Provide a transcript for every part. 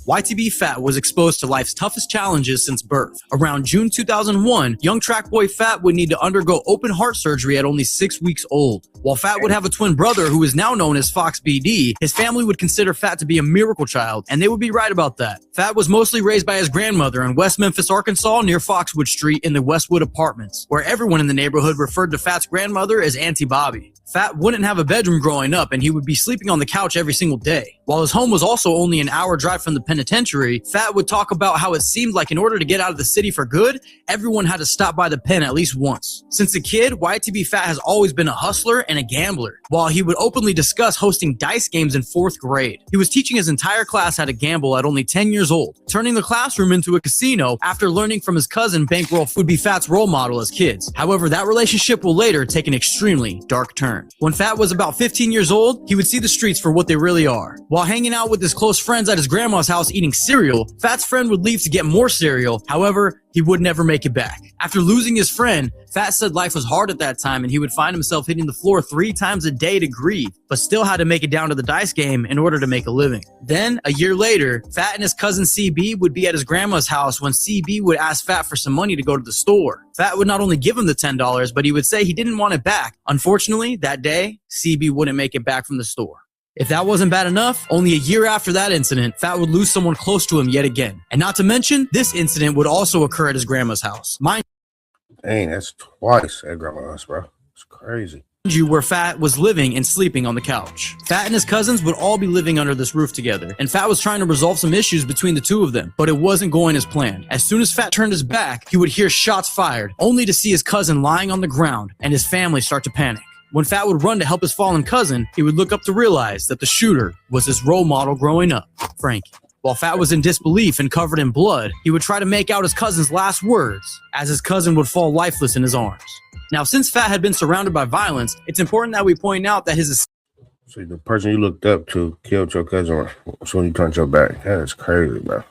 YTB Fat was exposed to life's toughest challenges since birth. Around June 2001, young track boy Fat would need to undergo open heart surgery at only 6 weeks old. While Fat would have a twin brother who is now known as Fox BD, his family would consider Fat to be a miracle child, and they would be right about that. Fat was mostly raised by his grandmother in West Memphis, Arkansas, near Foxwood Street in the Westwood Apartments, where everyone in the neighborhood referred to Fat's grandmother as Auntie Bobby. Fat wouldn't have a bedroom growing up, and he would be sleeping on the couch every single day. While his home was also only an hour drive from the penitentiary, Fat would talk about how it seemed like in order to get out of the city for good, everyone had to stop by the pen at least once. Since a kid, YTB Fat has always been a hustler and a gambler, while he would openly discuss hosting dice games in 4th grade. He was teaching his entire class how to gamble at only 10 years old, turning the classroom into a casino after learning from his cousin Bankroll would be Fat's role model as kids. However, that relationship will later take an extremely dark turn. When Fat was about 15 years old, he would see the streets for what they really are. While hanging out with his close friends at his grandma's house eating cereal, Fat's friend would leave to get more cereal. However, he would never make it back. After losing his friend, Fat said life was hard at that time and he would find himself hitting the floor 3 times a day to grieve, but still had to make it down to the dice game in order to make a living. Then, a year later, Fat and his cousin CB would be at his grandma's house when CB would ask Fat for some money to go to the store. Fat would not only give him the $10, but he would say he didn't want it back. Unfortunately, that day, CB wouldn't make it back from the store. If that wasn't bad enough, only a year after that incident, Fat would lose someone close to him yet again. And not to mention, this incident would also occur at his grandma's house. Dang, that's twice at grandma's house, bro. It's crazy. You where Fat was living and sleeping on the couch. Fat and his cousins would all be living under this roof together, and Fat was trying to resolve some issues between the two of them, but it wasn't going as planned. As soon as Fat turned his back, he would hear shots fired, only to see his cousin lying on the ground and his family start to panic. When Fat would run to help his fallen cousin, he would look up to realize that the shooter was his role model growing up, Frankie. While Fat was in disbelief and covered in blood, he would try to make out his cousin's last words as his cousin would fall lifeless in his arms. Now, since Fat had been surrounded by violence, it's important that we point out that his... So the person you looked up to killed your cousin when you turned your back. That is crazy, bro.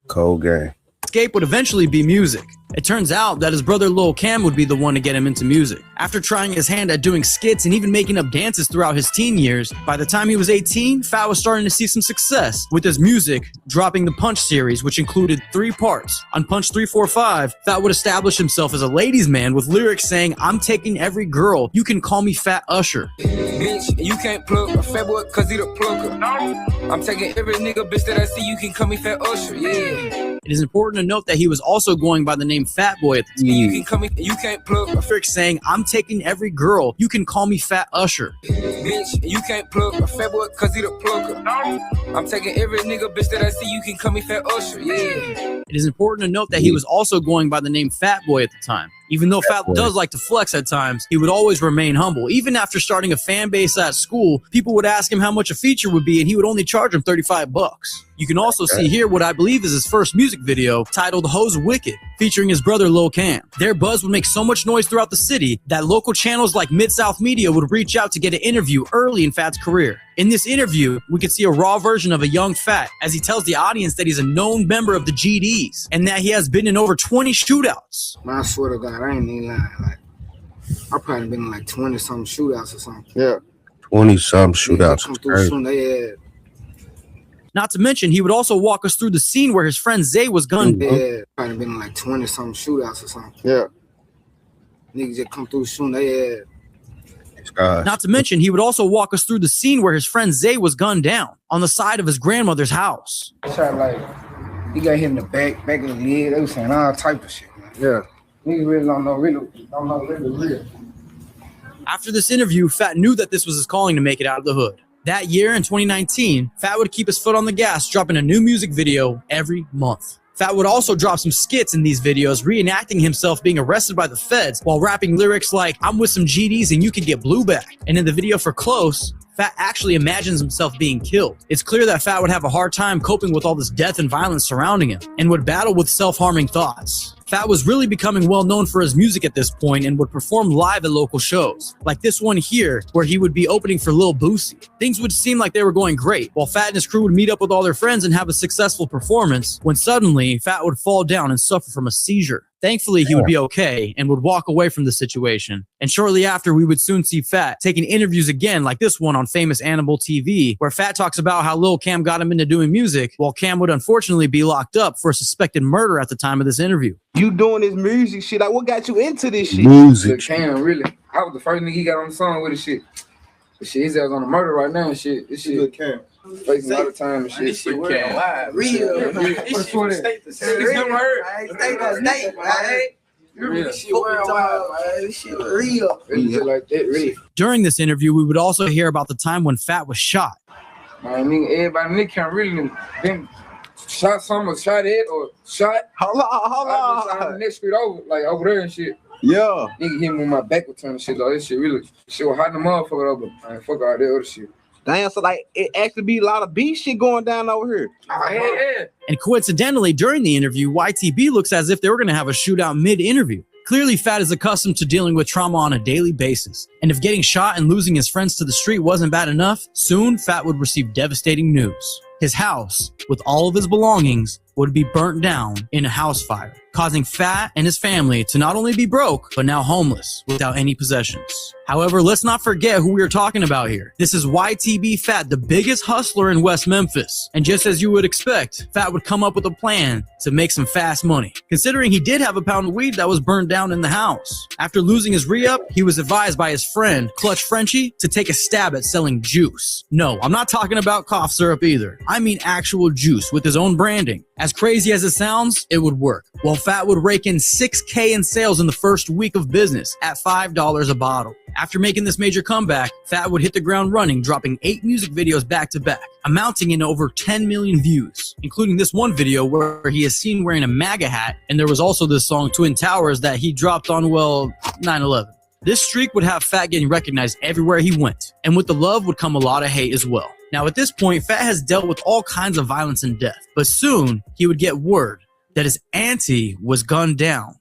Cold game. Escape would eventually be music. It turns out that his brother Lil Cam would be the one to get him into music. After trying his hand at doing skits and even making up dances throughout his teen years, by the time he was 18, Fat was starting to see some success with his music, dropping the Punch series, which included 3 parts. On Punch 345, Fat would establish himself as a ladies' man with lyrics saying, "I'm taking every girl, you can call me Fat Usher." Bitch, you can't plug a fat boy cause he the plugger. I'm taking every nigga bitch that I see, you can call me Fat Usher, yeah. It is important to note that he was also going by the name Fat Boy at the time. You can call me, you can't plug a lyrics saying, "I'm taking every girl, you can call me Fat Usher." Bitch, you can't plug a fat boy cause he the plugger. I'm taking every nigga bitch that I see, you can call me Fat Usher, yeah. It is important to note that he was also going by the name Fat Boy at the time. Even though Fat does like to flex at times, he would always remain humble. Even after starting a fan base at school, people would ask him how much a feature would be, and he would only charge them $35. You can also see here what I believe is his first music video, titled Hoes Wicked, featuring his brother Lil Cam. Their buzz would make so much noise throughout the city that local channels like Mid-South Media would reach out to get an interview early in Fat's career. In this interview, we could see a raw version of a young Fat as he tells the audience that he's a known member of the GDs and that he has been in over 20 shootouts. Man, I swear to God, I ain't even lying. Like, I probably been in like 20-something shootouts or something. Yeah, 20-something shootouts. Come through soon, they had... Not to mention, he would also walk us through the scene where his friend Zay was gunned. Yeah, probably been in like 20-something shootouts or something. Yeah. Niggas just come through soon, they had... Not to mention, he would also walk us through the scene where his friend Zay was gunned down on the side of his grandmother's house. Shot like, he got hit in the back of the leg. They was saying all type of shit, man. Yeah. Niggas really don't know real. After this interview, Fat knew that this was his calling to make it out of the hood. That year, in 2019, Fat would keep his foot on the gas, dropping a new music video every month. Fat would also drop some skits in these videos, reenacting himself being arrested by the feds while rapping lyrics like, "I'm with some GDs and you can get blue back." And in the video for Close, Fat actually imagines himself being killed. It's clear that Fat would have a hard time coping with all this death and violence surrounding him and would battle with self-harming thoughts. Fat was really becoming well known for his music at this point and would perform live at local shows, like this one here, where he would be opening for Lil Boosie. Things would seem like they were going great, while Fat and his crew would meet up with all their friends and have a successful performance, when suddenly, Fat would fall down and suffer from a seizure. Thankfully, he would be okay and would walk away from the situation. And shortly after, we would soon see Fat taking interviews again, like this one on famous Animal TV, where Fat talks about how Lil Cam got him into doing music, while Cam would unfortunately be locked up for a suspected murder at the time of this interview. You doing this music shit? Like, what got you into this shit? Music. Cam, really. I was the first nigga he got on the song with this shit. This shit, his ass on the murder right now and shit. This shit. Cam. Facing a lot of time and shit. This shit worldwide. Real. This shit from state to state. State to state, right? This shit worldwide, man. This shit real. Like that, really. During this interview, we would also hear about the time when Fat was shot. I mean, everybody Nick can't really been shot someone, shot it or shot. Hold on. The next street over, like over there and shit. Yeah. Nigga hit me with my back with turn shit. Like this shit really, shit was hot in the motherfucker over. Man, fuck all that other shit. Damn, so like it actually be a lot of beef shit going down over here. Oh, yeah. And coincidentally, during the interview, YTB looks as if they were going to have a shootout mid-interview. Clearly, Fat is accustomed to dealing with trauma on a daily basis. And if getting shot and losing his friends to the street wasn't bad enough, soon Fat would receive devastating news. His house, with all of his belongings, would be burnt down in a house fire, causing Fat and his family to not only be broke, but now homeless without any possessions. However, let's not forget who we are talking about here. This is YTB Fat, the biggest hustler in West Memphis. And just as you would expect, Fat would come up with a plan to make some fast money, considering he did have a pound of weed that was burned down in the house. After losing his re-up, he was advised by his friend, Clutch Frenchie, to take a stab at selling juice. No, I'm not talking about cough syrup either. I mean actual juice with his own branding. As crazy as it sounds, it would work. Well, Fat would rake in $6K in sales in the first week of business at $5 a bottle. After making this major comeback, Fat would hit the ground running, dropping 8 music videos back to back, amounting in over 10 million views, including this one video where he is seen wearing a MAGA hat, and there was also this song Twin Towers that he dropped on, well, 9/11. This streak would have Fat getting recognized everywhere he went, and with the love would come a lot of hate as well. Now at this point, Fat has dealt with all kinds of violence and death, but soon he would get word that his auntie was gunned down.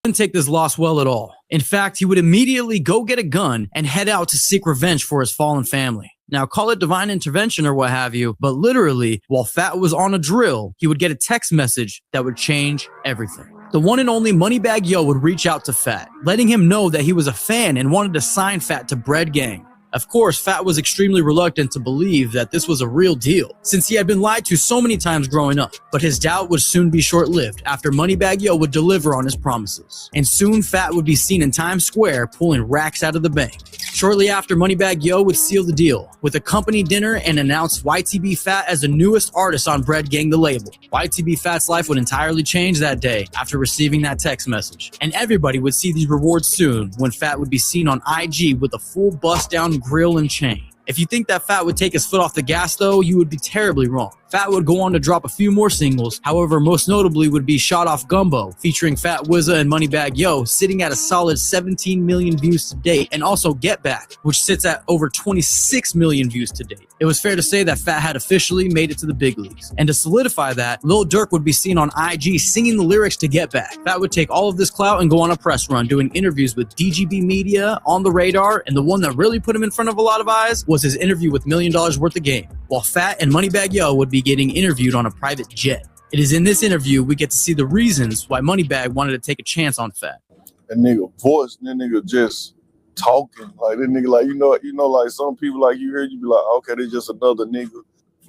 He didn't take this loss well at all. In fact, he would immediately go get a gun and head out to seek revenge for his fallen family. Now, call it divine intervention or what have you, but literally, while Fat was on a drill, he would get a text message that would change everything. The one and only Moneybagg Yo would reach out to Fat, letting him know that he was a fan and wanted to sign Fat to Bread Gang. Of course, Fat was extremely reluctant to believe that this was a real deal, since he had been lied to so many times growing up. But his doubt would soon be short-lived after Moneybagg Yo would deliver on his promises. And soon, Fat would be seen in Times Square pulling racks out of the bank. Shortly after, Moneybagg Yo would seal the deal with a company dinner and announce YTB Fat as the newest artist on Bread Gang, the label. YTB Fat's life would entirely change that day after receiving that text message. And everybody would see these rewards soon when Fat would be seen on IG with a full bust-down grill and chain. If you think that Fat would take his foot off the gas though, you would be terribly wrong. Fat would go on to drop a few more singles, however most notably would be Shot Off Gumbo, featuring Fat Wizza and Moneybagg Yo, sitting at a solid 17 million views to date, and also Get Back, which sits at over 26 million views to date. It was fair to say that Fat had officially made it to the big leagues. And to solidify that, Lil Durk would be seen on IG singing the lyrics to Get Back. Fat would take all of this clout and go on a press run, doing interviews with DGB Media, On the Radar, and the one that really put him in front of a lot of eyes was his interview with $1 Million Worth of Game, while Fat and Moneybagg Yo would be getting interviewed on a private jet. It is in this interview we get to see the reasons why Moneybagg wanted to take a chance on Fat. That nigga voice, that nigga just talking like that nigga, like you know, like some people like you hear, you be like, okay, they just another nigga.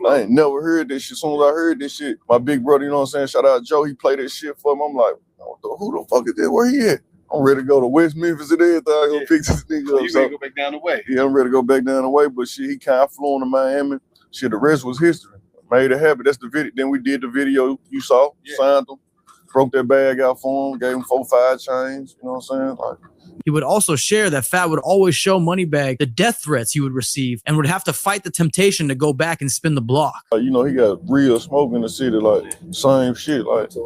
I ain't never heard this shit. As soon as I heard this shit, my big brother, you know what I'm saying? Shout out Joe, he played that shit for him. I'm like, who the fuck is that? Where he at? I'm ready to go to West Memphis and everything. I go pick this nigga up. You ready to go back down the way? Yeah, I'm ready to go back down the way. But shit, he kind of flew on to Miami. Shit, the rest was history. Made it happen. That's the video. Then we did the video you saw, signed them, broke that bag out for him, gave him 4-5 chains. You know what I'm saying? Like, he would also share that Fat would always show Moneybagg the death threats he would receive and would have to fight the temptation to go back and spin the block. You know, he got real smoke in the city, like same shit. Like he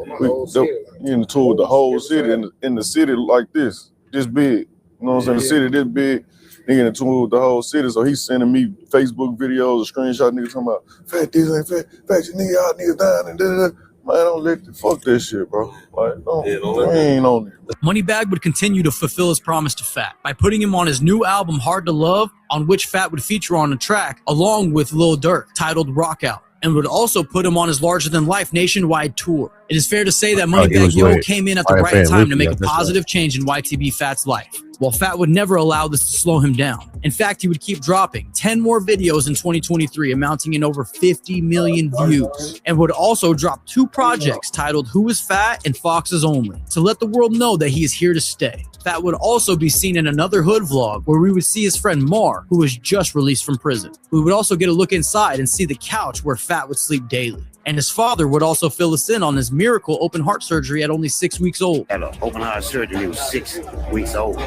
in the tour with the whole city, in the city like this big. You know what I'm saying? The city this big. Nigga in the tour with the whole city, so he's sending me Facebook videos, a screenshot, niggas talking about Fat this ain't fat your nigga out, niggas down and da. Man, don't let fuck that shit, bro. Like, we ain't on it. Moneybagg would continue to fulfill his promise to Fat by putting him on his new album, Hard to Love, on which Fat would feature on a track along with Lil Durk, titled Rock Out, and would also put him on his larger-than-life nationwide tour. It is fair to say that he Moneybagg was Yo with came in at the my right fan time to Ricky, make I a guess so. positive change in YTB Fat's life. While Fat would never allow this to slow him down. In fact, he would keep dropping 10 more videos in 2023, amounting in over 50 million views, and would also drop 2 projects titled Who Is Fat and Foxes Only to let the world know that he is here to stay. Fat would also be seen in another hood vlog where we would see his friend Mar, who was just released from prison. We would also get a look inside and see the couch where Fat would sleep daily. And his father would also fill us in on his miracle open heart surgery at only 6 weeks old. Had an open heart surgery when he was 6 weeks old.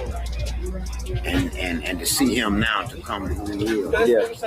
And to see him now to come to who he is,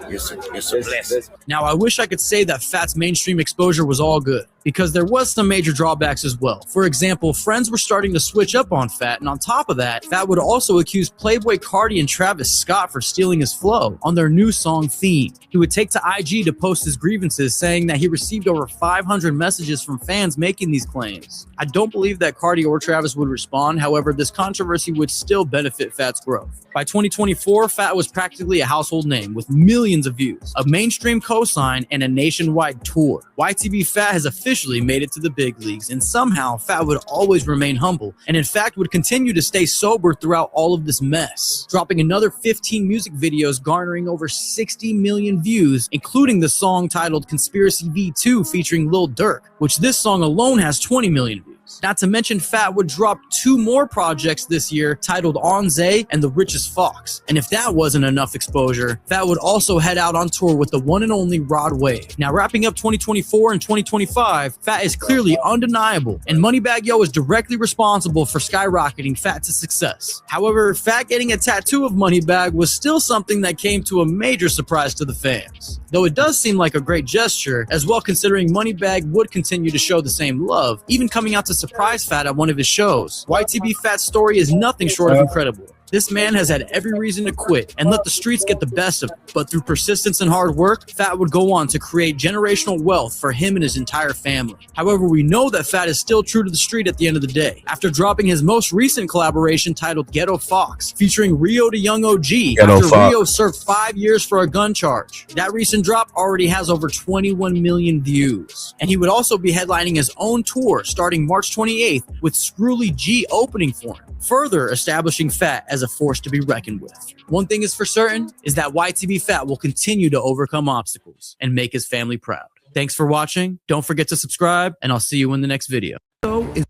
it's a blessing. Now, I wish I could say that Fat's mainstream exposure was all good, because there was some major drawbacks as well. For example, friends were starting to switch up on Fat, and on top of that, Fat would also accuse Playboy Carti and Travis Scott for stealing his flow on their new song Theme. He would take to IG to post his grievances, saying that he received over 500 messages from fans making these claims. I don't believe that Carti or Travis would respond, however, this controversy would still benefit Fat's growth. By 2024, Fat was practically a household name with millions of views, a mainstream cosign, and a nationwide tour. YTB Fat has officially made it to the big leagues, and somehow Fat would always remain humble, and in fact would continue to stay sober throughout all of this mess, dropping another 15 music videos garnering over 60 million views, including the song titled Conspiracy V2 featuring Lil Durk, which this song alone has 20 million views. Not to mention, Fat would drop 2 more projects this year titled On Zay and The Richest Fox. And if that wasn't enough exposure, Fat would also head out on tour with the one and only Rod Wave. Now, wrapping up 2024 and 2025, Fat is clearly undeniable, and Moneybagg Yo is directly responsible for skyrocketing Fat to success. However, Fat getting a tattoo of Moneybagg was still something that came to a major surprise to the fans. Though it does seem like a great gesture, as well considering Moneybagg would continue to show the same love, even coming out to surprise Fat at one of his shows. YTB Fat's story is nothing short of incredible. This man has had every reason to quit and let the streets get the best of him, but through persistence and hard work, Fat would go on to create generational wealth for him and his entire family. However, we know that Fat is still true to the street at the end of the day. After dropping his most recent collaboration titled Ghetto Fox, featuring Rio to Young OG, after Rio served 5 years for a gun charge. That recent drop already has over 21 million views. And he would also be headlining his own tour starting March 28th with Screwly G opening for him, further establishing Fat as a force to be reckoned with. One thing is for certain is that YTB Fat will continue to overcome obstacles and make his family proud. Thanks for watching. Don't forget to subscribe, and I'll see you in the next video. That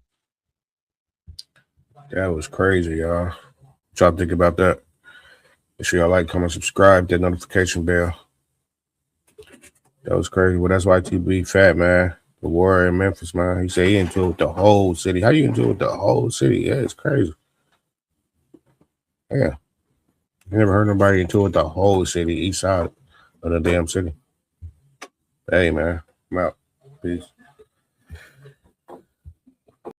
was crazy, y'all. What y'all think about that? Make sure y'all like, comment, subscribe, that notification bell. That was crazy. Well, that's YTB Fat, man. The warrior in Memphis, man. He said he into it with the whole city. How you into it with the whole city? Yeah, it's crazy. Yeah. Never heard nobody into it with the whole city, east side of the damn city. Hey, man. I'm out. Peace.